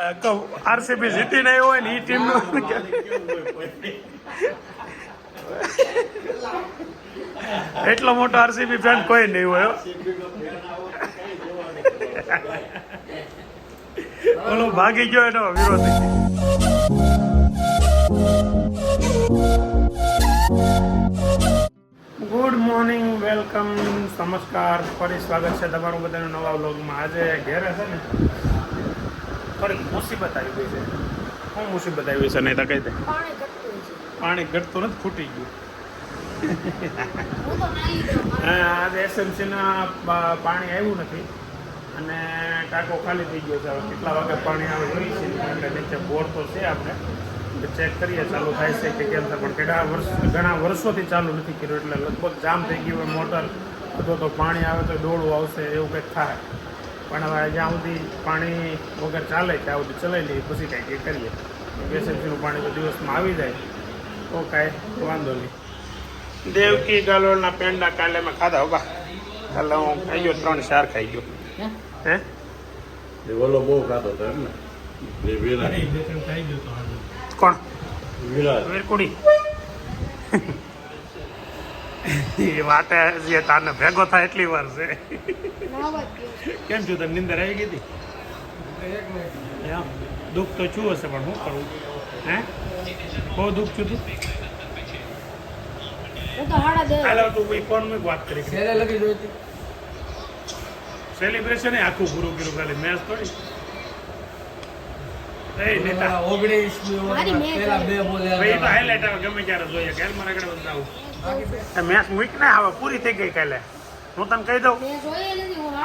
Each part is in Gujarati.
આરસીબી જીતી નહીં હોય ને એ ટીમનું એટલો મોટો આરસીબી ફેન કોઈ નહીં હોય ઓલો ભાગી ગયો એનો વિરોધી. ગુડ મોર્નિંગ, વેલકમ, નમસ્કાર, ફરી સ્વાગત છે તમારું બધાનું નવા વ્લોગમાં. આજે ઘેરે છે ને થોડીક મુસીબત આવી ગઈ છે. શું મુસીબત આવી છે? નહીં તો કહી દે. પાણી ઘટતું નથી, ફૂટી ગયું. આજે એસએમસીના પાણી આવ્યું નથી અને ટાંકો ખાલી થઈ ગયો છે. હવે કેટલા વાગે પાણી આવે જોઈએ છે એટલે નીચે બોર તો છે, આપણે ચેક કરીએ ચાલુ થાય છે કે કેમ થાય. પણ ઘણા વર્ષોથી ચાલુ નથી કર્યું એટલે લગભગ જામ થઈ ગયું હોય મોટર, અથવા તો પાણી આવે તો ડોળું આવશે એવું કંઈક થાય. પણ હવે જ્યાં સુધી પાણી વગર ચાલે ત્યાં સુધી ચલાવી લઈએ, પછી કાંઈક કરીએ. એસએમસીનું પાણી તો દિવસમાં આવી જાય તો કાંઈ વાંધો નહીં. દેવકી ગાલોળના પેંડા કાલે મેં ખાધા. હોબા કાલે હું ખાઈ ગયો, 3-4 ખાઈ ગયો. હે ઓલો બહુ ખાતો હતો એમ ને? કોણ? વીરકુડી. એ વાટે જે તારને ભેગો થાય એટલી વાર છે. કેમ છું તને નીંદર આવી ગઈ હતી? દુઃખ તો છું હશે પણ શું કરવું? હે બહુ દુઃખ છું તું. હાલો તું ફોન માં વાત કરી. સેલિબ્રેશન આખું પૂરું કર્યું, ખાલી મેચ થોડી. ગમે ત્યારે જોઈએ કે મારે આગળ બધા મેચ મૂકી ને હવે પૂરી થઈ ગઈ કાલે. હું તને કહી દઉં,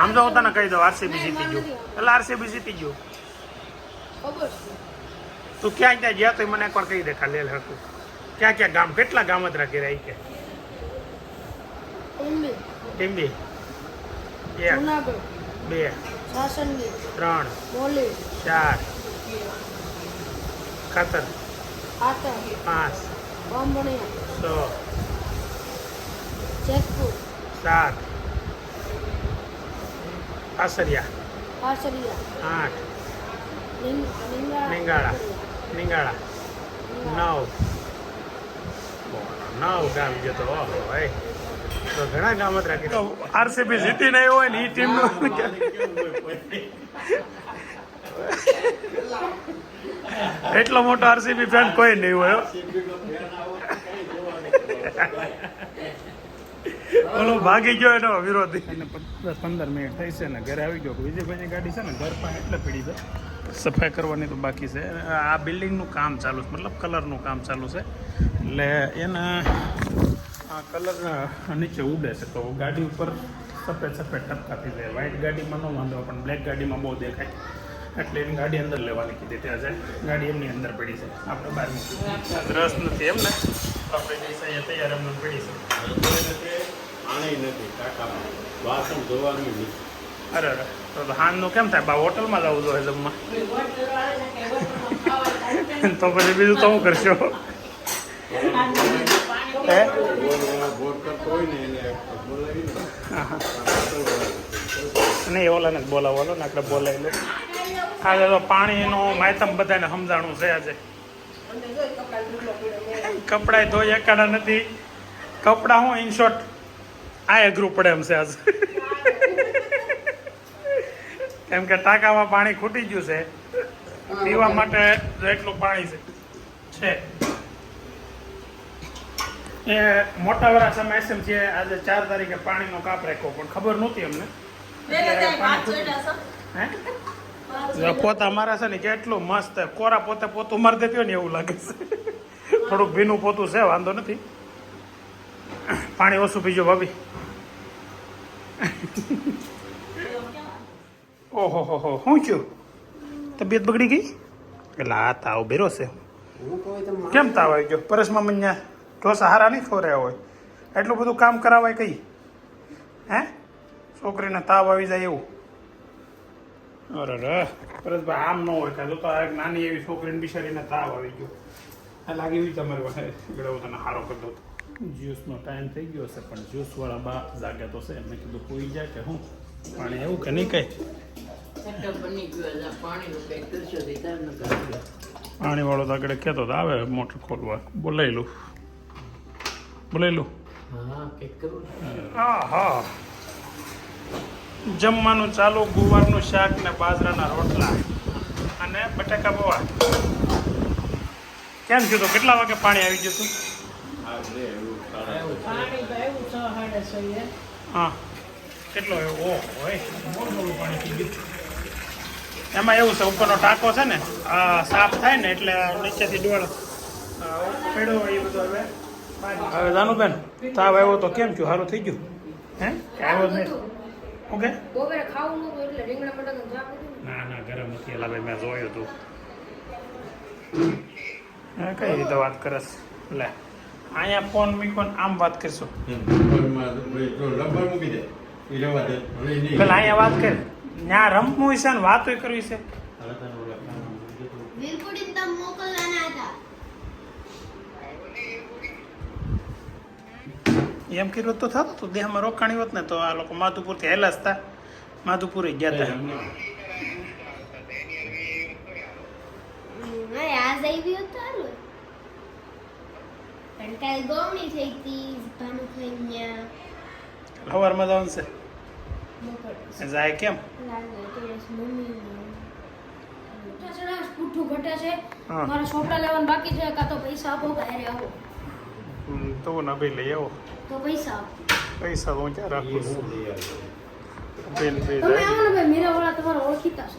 આમ તો હું તને કહી દઉં આરસીબી જીતી ગયું એટલે આરસીબી જીતી ગયું. તું ક્યાં ક્યાં ગયા તો મને એકવાર કહી દે ખાલી હતું. ક્યાં ક્યાં ગામ, કેટલા ગામ જ રાખી રહી કે ટીમ્બી 1 2 3 4 ખાતર 5 6 7 આસરિયા 8 નિંગાળા 9 ગામ ગયો તો. ઓહો ભાઈ, તો ઘણા ગામ જ રાખી. આરસીબી જીતી નહીં હોય ને એ ટીમનું એટલો મોટો આરસીબી ફેન કોઈ નહીં હોય. ઓલો ભાગી ગયો એનો વિરોધી. 10-15 મિનિટ થઈ છે ને ઘરે આવી ગયો. વિજયભાઈની ગાડી છે ને ઘર પાસે એટલે પડી છે, સફાઈ કરવાની તો બાકી છે. આ બિલ્ડિંગનું કામ ચાલુ છે, મતલબ કલરનું કામ ચાલુ છે એટલે એના આ કલર નીચે ઉડે છે તો ગાડી ઉપર સફેદ ટપકા થઈ જાય. વ્હાઇટ ગાડીમાં ન વાંધો પણ બ્લેક ગાડીમાં બહુ દેખાય એટલે એની ગાડી અંદર લેવાની કીધી. ત્યાં જાય ગાડી એમની અંદર પડી છે, આપણે બહાર મૂકી. રસ નથી એમ ને, આપણે જઈશું તૈયાર એમને પડી છે. પાણી નથી ટાંકામાં, વાસણ ધોવાનું નથી. અરે અરે, તો હાનનું કેમ થાય? બા હોટલમાં જવું જોઈએ જમવા. તો પછી બીજું તો હું કરશો? નહીં ઓલાને જ બોલાવો ને, આપણે બોલાવી લો. આજે તો પાણીનું માયતમ બધાને સમજાણું છે. આજે કપડાં ધોઈ એકાડા નથી. કપડાં હું ઇન શોર્ટ આ અઘરું પડે એમ છે આજે, કેમ કે ટાંકામાં પાણી ખૂટી ગયું છે. પીવા માટે એટલું પાણી છે. એ મોટા વરાછામાં એસએમસી આજે 4 તારીખે પાણીનો કાપ રાખ્યો પણ ખબર નહોતી અમને. પોતા મારા છે ને કેટલું મસ્ત કોરા પોતે પોતું મારી દેતી હોય ને એવું લાગે છે. થોડુંક ભીનું પોતું છે, વાંધો નથી. પાણી ઓછું પીજો ભાભી. ઓહો હો, શું થયું? તબિયત બગડી ગઈ? એટલે આ તાવ બેરો છે. કેમ તાવ આવી ગયો? પરસમાં મન્યા ઢોસા હારા નહીં ખવડાવ્યા હોય એટલું બધું કામ કરાવાય કઈ? હે છોકરીને તાવ આવી જાય એવું? અરે પરેશભાઈ આમ ન હોય કાં તો એક નાની એવી છોકરીને બિચારીને તાવ આવી ગયો. લાગે એવી તમારી પાસે ગળો તને સારો કરી દો. જ્યુસનો ટાઈમ થઈ ગયો છે પણ જ્યુસવાળા બા જાગ્યા તો છે. મેં કીધું કોઈ જાય કે હું પાણી એવું કે નહીં કંઈ સેટઅપ બની ગયો એટલે આ પાણીનું કંઈક કરશો તો તાર ન કરશો. પાણીવાળો તો આગળ કહેતો તો આવે મોટર ખોલવા બોલાયેલું હા કંઈક કરવું છે. હા જમવાનું ચાલુ ગુવારનું શાક ને બાજરાના રોટલા અને બટાકા પૌવા કેમ થયું તો કેટલા વાગે પાણી આવી ગયું હતું આ લે એવું સારા પાણી તો એવું 6:30 એ. હા કેટલો એવો હોય મોટું પાણી થઈ ગયું એમાં એવું છે ઉપરનો ટાંકો છે ને સાફ થાય ને એટલે નીચેથી ડોળ પેડો એ બધો હવે જાનુબેન તાવ આવ્યો તો કેમ થયું સારું થઈ ગયું હે કે આવ્યો જ નહીં ઓકે બપોરે ખાવું નતું એટલે રીંગણા બટાકા શાક હતું. ના ગરમ નથી એલા ભાઈ મેં જોયું હતું હા કઈ રીતે વાત કરસ લે અહીંયા ફોન મૂકો ને આમ વાત કરશું રબર મૂકી દે એ રવા દે હવે નહીં પેલા અહીંયા વાત કર ત્યાં રમવું છે ને વાતો કરવી છે વીરપુડી તમ મોકલવાના હતા. એમ કર્યું તો થતું તો દેહમાં રોકાણી હોત ને તો આ લોકો માધુપુરથી હેલા હતા માધુપુરે ગયા હતા અરે આજ આવી હતું પણ કાલ ગોમણી થઈ હતી ભાનુ ખાઈ સવારમાં જવાનું છે બપોરે જાય કેમ લાગે તો મમ્મી પુઠ્ઠું ઘટે છે હા. મારા ચોપડા લેવાનું બાકી છે કાં તો પૈસા આપો કે હારે આવો તો ના ભાઈ લઈ આવો તો પૈસા આપો પૈસા તો હું ક્યાં એ રાખું હું લઈ આવ્યો. બેન ભાઈ તમે જાય આવો ને ભાઈ મીરાવાળા તમારા ઓળખીતા છે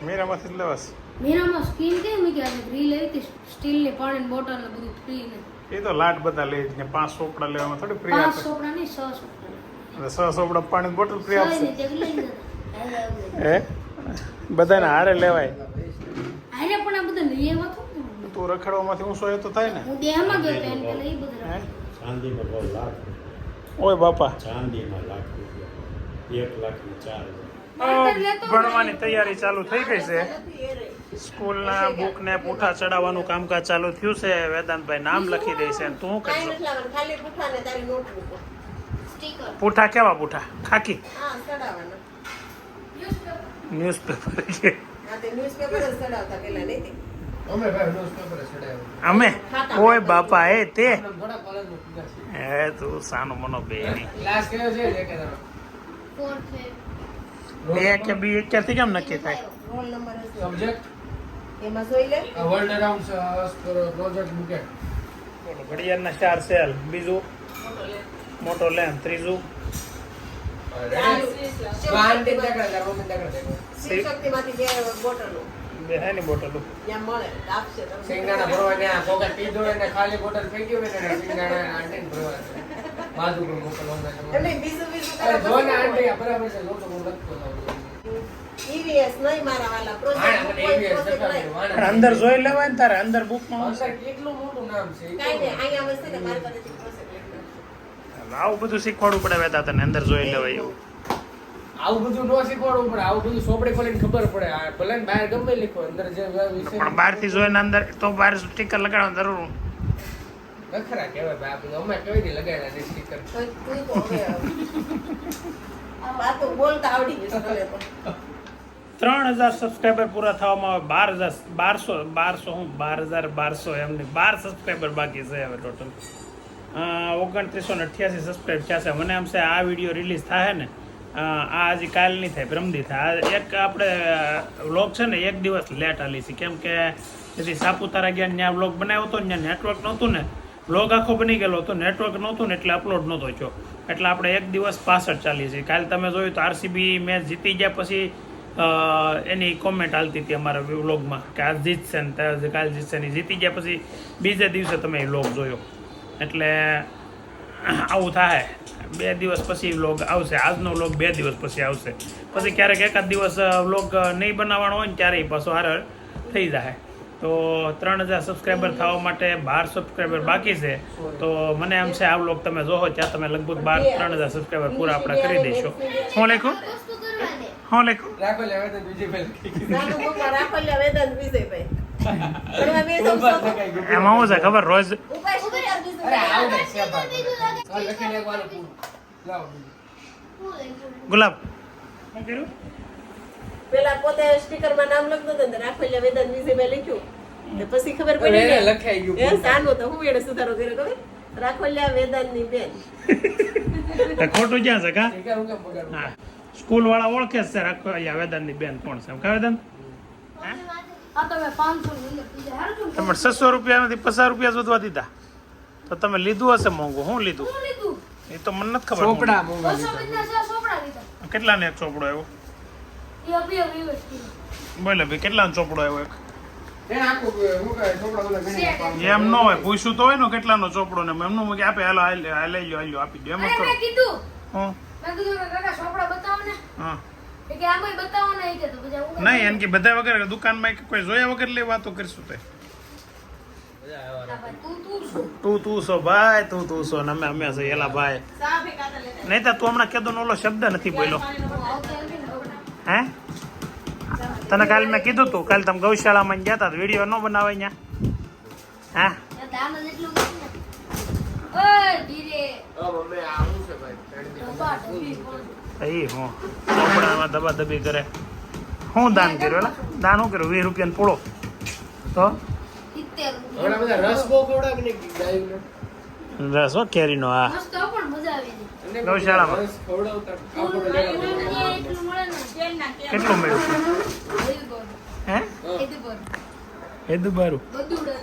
મેરામાંથી જ લેવાસ મીરામાં સ્કીમ કેમ મૂકી આજે ફ્રી લેવી હતી સ્ટીલની પાણીની બોટલ ને બધું ફ્રી ને એ તો લાટ બધા લે છે 5 ચોપડા લેવામાં થોડી ફ્રી 5 આપે ચોપડા નહીં 6 ચોપડા અને 6 ચોપડા પાણી બોટલ ફ્રી સહી આપશે ની ટેગ લઈ જતા હે બધાને હારે લેવાય આને પણ આ બધા લઈ આવ્યા તો તું રખડવામાંથી ઊંચો એ તો થાય ને હું દેહમાં ગયો તો એને પેલા એ હે બધા ચાંદીમાં ભાવ લાખ ઓય બાપા ચાંદીમાં લાખ રૂપિયા 1,04,000 ભણવાની તૈયારી ચાલુ થઈ ગઈ છે સ્કૂલના બુક ને પૂઠા ચડાવવાનું કામકાજ ચાલુ થયું છે વેદાંતભાઈ નામ લખી દે છે અને તું શું કરશો ખાલી પૂઠા ને તારી નોટબુક સ્ટીકર પૂઠા કેવા પૂઠા ખાકી હા ચડાવવાના ન્યૂઝપેપર હા તે ન્યૂઝપેપર જ ચડાવતા પેલા નહીં તે. અમે ઓય બાપા એ તે થોડા કોલેજમાં પૂજા છે. હે તું સાનો મનો બે નહીં ક્લાસ કયો છે જે કે તમે? 4 છે બે કે બી ક્યાંથી કેમ નક્કી થાય રોલ નંબર હશે સબ્જેક્ટ એમાં જોઈ લે વર્લ્ડ અરાઉન્ડ પ્રોજેક્ટ બુકેટ. બોલો ઘડિયાળના 4 સેલ બીજું મોટો લેન ત્રીજું વાંટી દેખાડે મમ્મી દેખાડે શ્રી શક્તિમાંથી બે બોટલો બે હે ની બોટલો ત્યાં મળે આપશે તમને. સિંગાણા ભરવા ત્યાં કોકા પીધો એને ખાલી બોટલ ફેંકી હોય ને સિંગાણા આંટીને ભરવા બાજુ પર મોકલવાના એમ છે. નહીં, બીજું બીજું અરે કરો જો ને પછી આંટી આ બરાબર છે લોટો હું લખતો જાઉં. EVS નહીં મારા વાલા વાણા મને પ્રોજેક્ટ EVS કોઈ દેખાડે, નહીં. પણ વાણા. અંદર જોઈ લેવાય ને તારે અંદર બુકમાં અંદર કેટલું મોટું નામ છે એ કાંઈ નહીં, કહો. અહીંયા વસ્તુ ને મારી પાસેથી પ્રોજેક્ટ લખી નાખજો. આવું બધું શીખવાડવું પડે વેતા તને અંદર જોઈ લેવાય એવું આવું બધું ન શીખવાડવું પડે આવું બધું સોપડે ખોલીને ખબર પડે આ ભલે ને બહાર ગમે લખો અંદર જે વિષય પણ બહારથી જોઈને અંદર તો બહાર સ્ટીકર લગાડવાનું જરૂર નખરા કહેવાય ભાઈ આપણે અમે કઈ દી લગાડ્યા છે સ્ટીકર. તો તું તો હવે વાતો બોલતા આવડી જશે ભલે તો. 3000 સબસ્ક્રાઈબર પૂરા થવામાં આવે 12,1200 એમની 12 સબસ્ક્રાઈબર બાકી છે હવે ટોટલ 2988 સબસ્ક્રાઈબ થયા છે મને એમ છે આ વિડીયો રિલીઝ થાય ને આ હજી કાલ નહીં થાય બ્રહ્મદી થાય આ એક આપણે વ્લોગ છે ને એક દિવસ લેટ હાલી છે કેમ કે જેથી સાપુતારા ગયા ત્યાં વ્લોગ બનાવ્યો હતો ને ત્યાં નેટવર્ક નહોતું ને વ્લોગ આખો બની ગયેલો હતો નેટવર્ક નહોતું ને એટલે અપલોડ નહોતો થયો એટલે આપણે એક દિવસ પાછળ ચાલી છે કાલે તમે જોયું તો આરસીબી મેચ જીતી ગયા પછી એની કોમેન્ટ હાલતી હતી અમારા વ્લોગમાં કે આજ જીતશે ને કાલ જીતશે ને જીતી ગયા પછી બીજે દિવસે તમે એ વ્લોગ જોયો એટલે આવું થાય 2 દિવસ પછી વ્લોગ આવશે આજનો વ્લોગ 2 દિવસ પછી આવશે પછી ક્યારેક એકાદ દિવસ વ્લોગ નહીં બનાવવાનો હોય ને ત્યારે પાછો હાર થઈ જાય તો 3000 સબસ્ક્રાઈબર થવા માટે 12 સબસ્ક્રાઈબર બાકી છે તો મને એમ છે આ વ્લોગ તમે જોવો ત્યાં તમે લગભગ 3000 સબસ્ક્રાઈબર પૂરા આપણે કરી દઈશું હું લખું વસ્તુ કરવા દે હું લખું રાખો લે હવે તો બીજી ફેર નાનું મોટા રાખોલ્યા વેદાંત વિજયભાઈ. ઘણા બે તો એમાં શું છે ખબર રોજ ઉપાય શું કરી આપીશું? અરે આવડે છે ભાઈ આ લખીને એક વાર પૂરું લાવો બીજું. હું લઈ ગુલાબ શું કર્યું પેલા પોતે સ્ટીકરમાં નામ લખતો હતો ને રાખોલિયા વેદાંત વિજયભાઈ લખ્યું ને પછી ખબર હવે પડી એને લખાઈ ગયું એ સાનું તો હું એને સુધારો કર્યો ખબર રાખોલિયા વેદાંતની બેન તો ખોટું ક્યાં છે કા એ કે હું કેમ બગાડું? હા સ્કૂલ વાળા ઓળખે જ છે રાખો અહીંયા વેદાંતની બેન કોણ છે કા વેદાંત આ તમે 500 ની અંદર પીઝા હારું કેમ તમે 600 રૂપિયામાંથી 50 રૂપિયા શોધવા દીધા તો તમે લીધું હશે મોંઘું હું લીધું શું લીધું એ તો મને નથી ખબર ચોપડા મોંઘા 200 લીધા. રૂપિયા ચોપડા લીધા કેટલાને એક ચોપડો આવ્યો એ અભી અભી વસ્તુ બોલે ભાઈ કેટલાનો ચોપડો આવ્યો એક એને આખું શું કહે, ચોપડા બધા ગણીને પાડો. એમ ન હોય પૂછ્યું તો હોય ને કેટલાનો ચોપડો ને એમનું કે આપે હાલો આ લઈ લો આપી દો એમ જ અરે કરો મેં કીધું હું મેં કીધું કે કાકા ચોપડા બતાવો ને હા એ કે આમાંય બતાવો ને એ કે તો પછી હું નહીં એમ કે બધા વગર દુકાનમાં કે કોઈ જોયા વગર લઈ વાતો કરશું તે તું સો ભાઈ તું સો ને અમે છે એલા ભાઈ સા ફેંકાતા લેતા નહીં તો તું હમણાં કીધું ને ઓલો શબ્દ નથી બોલ્યો હે તને કાલે મેં કીધું તું કાલે તમે ગૌશાળામાં ગયા હતા વિડીયો ન બનાવે અહીંયા હા દાન જેટલું કર ને ઓય ધીરે મમ્મી આ શું છે ભાઈ? ચોપા ઢબી બોલ. એ હું ચોપડામાં દબા દબી કરે હું દાન કર્યું એલા દાન શું કર્યું 20 રૂપિયાનો પોળો તો 70 હમણાં બધા રસ બહુ ખવડાવે ને ગાયને. રસ હો કેરીનો હા મસ્ત હો, પણ મજા આવી ગઈ અને ગૌશાળામાં. રસ ખવડાવતા કાપડ લેવા. અહીંયા એટલું મળે ને તેલના કેમ કેટલું મળ્યું એ બોલ હે એ બોલ એ દુબારું બધું ડરે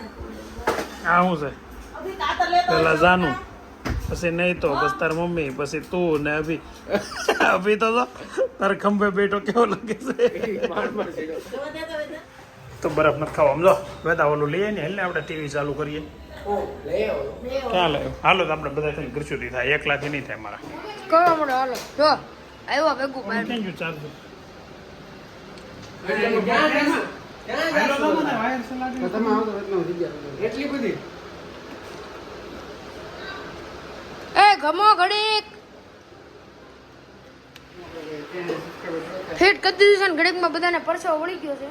આ શું છે અભી કાતર લેતો પેલા જાનું પછી નહીં તો બસ તાર મમ્મી પછી તું ને અભી અભી તો જો તાર ખંભે બેઠો કેવો લાગે છે માર માર સીડો. જોવા દે તો વેદા તો બરફ નથી ખાવા સમજો વેદા ઓલું લઈએ ને એટલે આપણે ટીવી ચાલુ કરીએ ઓ, લઈ આવો. ક્યાં લાવ્યો હાલો તો આપણે બધા થઈને ઘરસુથી થાય એકલાથી નહીં થાય મારા કરો મને હાલો જો આવ્યો ભેગું બહાર કેમ જો ચાલતું એટલે ક્યાં જશો? ક્યાં જશો? તો તમે આવો તો એટલું થઈ ગયા. એટલી બધી એ ગમો ઘડીક ફિટ કરી દીધું છે ને ઘડીકમાં બધાને પરસેવો વળી ગયો છે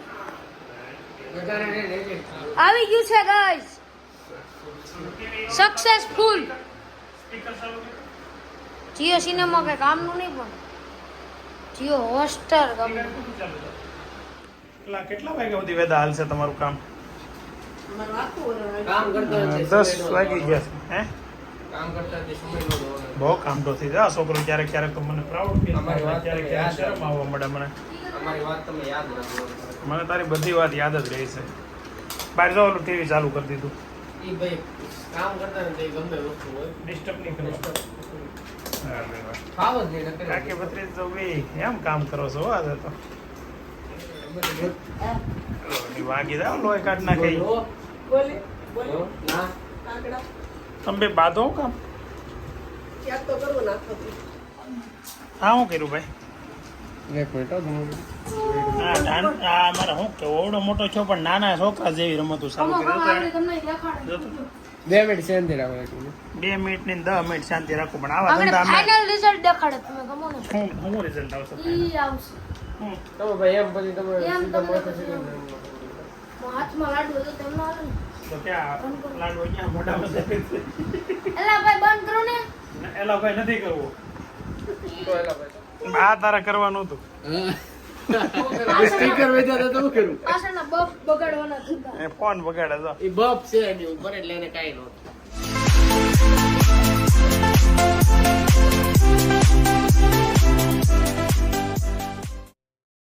વધારે નહીં, નહીં. આવી ગયું છે ગાઈસ સક્સેસફુલ જીઓ સિનેમા કઈ કામનું નહીં પણ જીઓ હોસ્ટર કામનું કેટલા વાગ્યા સુધી વેદા હાલશે તમારું કામ અમારું આખું વરણ કામ કરતા હશે, 10 સમય નો વાગી ગયા છે હે કામ કરતા હશે, સમય નો દોડવાનો. બહુ કામ તો થઈ જાય છોકરો ક્યારેક ક્યારેક તો મને પ્રાઉડ ફીલ અમારી થાય વાત ક્યારેક તમે ક્યારેક યાદ શરમ આવવા મળે મને અમારી વાત તમે યાદ રાખો. મને તારી બધી વાત યાદ જ રહી છે બહાર જાઓ ઓલું ટીવી ચાલુ કરી દીધું ઈ ભાઈ કામ કરતા ને તે ગમે વસ્તુ હોય ડિસ્ટર્બ નહીં કરો ખાવ જ નહીં નકર. કાકી બત્રીસ તો બી એમ કામ કરો છો આજે તો વાગી જાવ લોહી કાઢ નાખે ઈ. બોલો. બોલે બોલે ના કાકડા તમે બે બાંધો કામ ક્યાંક તો કરવું નાખો હા શું કર્યું ભાઈ એક મિનિટ હો, તમે આ મારા શું કે ઓવડો મોટો છો પણ નાના છોકરા જેવી રમતું ચાલુ કર્યું તમને દેખાડે જોતો. 2 મિનિટ શાંતિ રાખો એક મિનિટ. 2 મિનિટ ની 10 મિનિટ શાંતિ રાખું પણ આવા આપણે ધંધા અમે ફાઇનલ રિઝલ્ટ દેખાડે તમે ગમો ને હું રિઝલ્ટ આવશે ઈ આવશે હું તમે ભાઈ એમ પછી તમે એમ સીધા તમને માથે પછી સીધા હાથમાં લાડુ હતો તમને આવે ને તો ક્યાં લાડુ ક્યાં મોઢામાં જાય છે? એલા ભાઈ બંધ કરો ને એલા ભાઈ નથી કરવું તો એલા ભાઈ. આ તારે કરવાનું હતું સ્ટીકર વેચાતા તો શું કરું? પાછળના બફ બગાડવાના થતા એ ફોન બગાડે તો ઈ બફ છે એની ઉપર એટલે એને કાંઈ નહોતું.